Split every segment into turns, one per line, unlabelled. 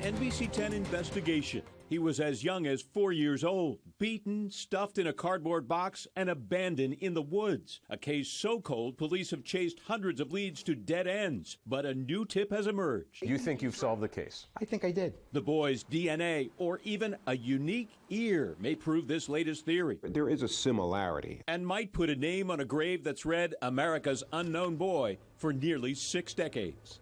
An NBC 10 investigation. He was as young as 4 years old, beaten, stuffed in a cardboard box, and abandoned in the woods. A case so cold, police have chased hundreds of leads to dead ends. But a new tip has emerged.
You think you've solved the case?
I think I did.
The boy's DNA, or even a unique ear, may prove this latest theory.
There is a similarity.
And might put a name on a grave that's read America's Unknown Boy for nearly 6 decades.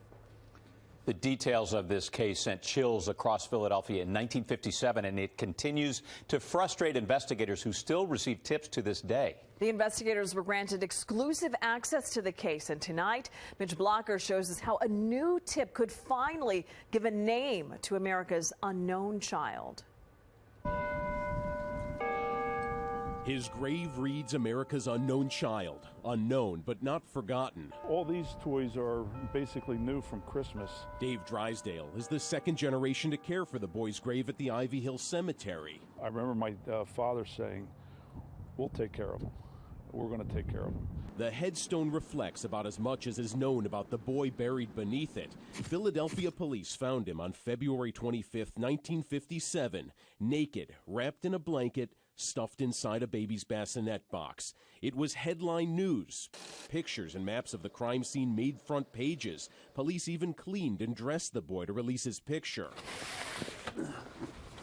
The details of this case sent chills across Philadelphia in 1957, and it continues to frustrate investigators who still receive tips to this day.
The investigators were granted exclusive access to the case, and tonight, Mitch Blocker shows us how a new tip could finally give a name to America's unknown child.
His grave reads America's Unknown Child. Unknown, but not forgotten.
All these toys are basically new from Christmas.
Dave Drysdale is the second generation to care for the boy's grave at the Ivy Hill Cemetery.
I remember my father saying, "We'll take care of them. We're going to take care of them."
The headstone reflects about as much as is known about the boy buried beneath it. Philadelphia police found him on February 25, 1957, naked, wrapped in a blanket, stuffed inside a baby's bassinet box. It was headline news. Pictures and maps of the crime scene made front pages. Police even cleaned and dressed the boy to release his picture.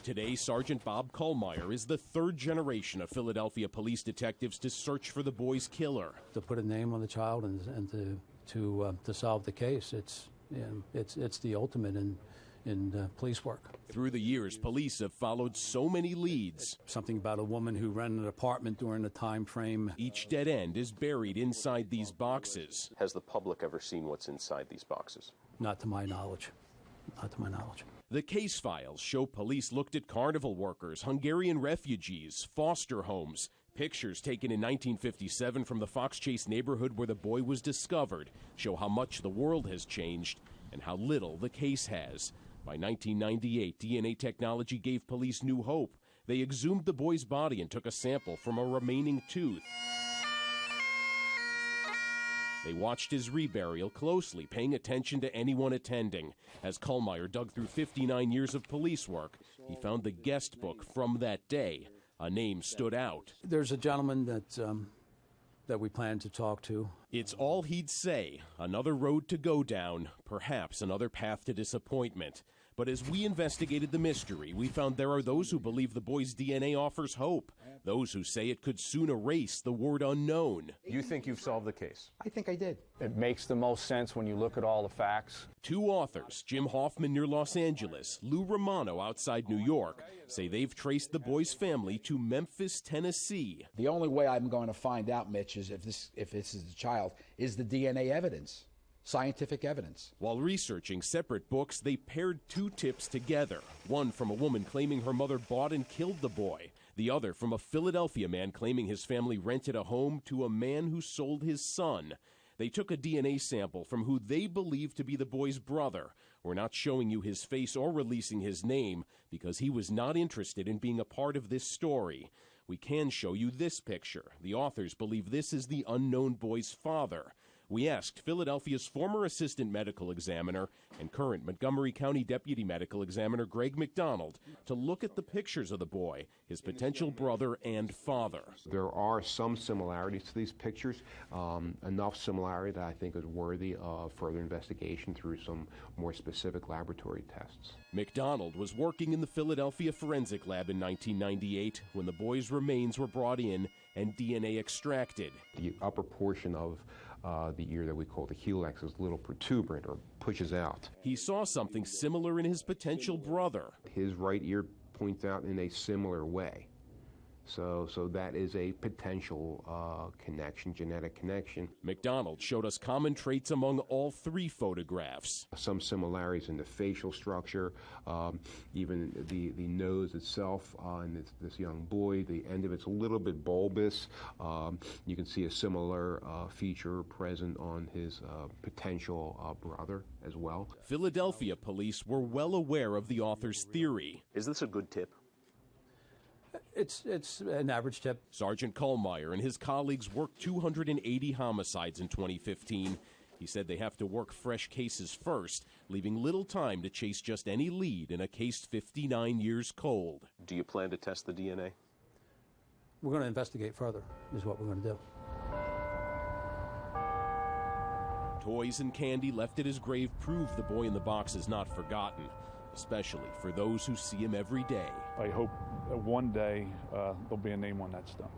Today, Sergeant Bob Kollmeyer is the third generation of Philadelphia police detectives to search for the boy's killer.
To put a name on the child and to solve the case, it's the ultimate in police work.
Through the years, police have followed so many leads.
Something about a woman who rented an apartment during the time frame.
Each dead end is buried inside these boxes.
Has the public ever seen what's inside these boxes?
Not to my knowledge. Not to my knowledge.
The case files show police looked at carnival workers, Hungarian refugees, foster homes. Pictures taken in 1957 from the Fox Chase neighborhood where the boy was discovered show how much the world has changed and how little the case has. By 1998, DNA technology gave police new hope. They exhumed the boy's body and took a sample from a remaining tooth. They watched his reburial closely, paying attention to anyone attending. As Kollmeyer dug through 59 years of police work, he found the guest book from that day. A name stood out.
There's a gentleman that we plan to talk to.
It's all he'd say. Another road to go down, perhaps another path to disappointment. But as we investigated the mystery, we found there are those who believe the boy's DNA offers hope, those who say it could soon erase the word unknown.
You think you've solved the case?
I think I did.
It makes the most sense when you look at all the facts.
Two authors, Jim Hoffman near Los Angeles, Lou Romano outside New York, say they've traced the boy's family to Memphis, Tennessee.
The only way I'm going to find out, Mitch, is if this is the child, is the DNA evidence. Scientific evidence.
While researching separate books, they paired two tips together. One from a woman claiming her mother bought and killed the boy. The other from a Philadelphia man claiming his family rented a home to a man who sold his son. They took a DNA sample from who they believe to be the boy's brother. We're not showing you his face or releasing his name because he was not interested in being a part of this story. We can show you this picture. The authors believe this is the unknown boy's father. We asked Philadelphia's former assistant medical examiner and current Montgomery County deputy medical examiner Greg McDonald to look at the pictures of the boy, his potential brother and father.
There are some similarities to these pictures, enough similarity that I think is worthy of further investigation through some more specific laboratory tests.
McDonald was working in the Philadelphia Forensic Lab in 1998 when the boy's remains were brought in and DNA extracted.
The upper portion of the ear that we call the helix is a little protuberant or pushes out.
He saw something similar in his potential brother.
His right ear points out in a similar way. So that is a potential connection, genetic connection.
McDonald showed us common traits among all three photographs.
Some similarities in the facial structure, even the nose itself in this young boy, the end of it's a little bit bulbous. You can see a similar feature present on his potential brother as well.
Philadelphia police were well aware of the author's theory.
Is this a good tip?
It's an average tip.
Sergeant Kollmeyer and his colleagues worked 280 homicides in 2015. He He said they have to work fresh cases first, leaving little time to chase just any lead in a case 59 years cold.
Do you plan to test the DNA?
We're going to investigate further, is what we're going to do.
Toys and candy left at his grave prove the boy in the box is not forgotten, especially for those who see him every day.
I hope that one day there'll be a name on that stone.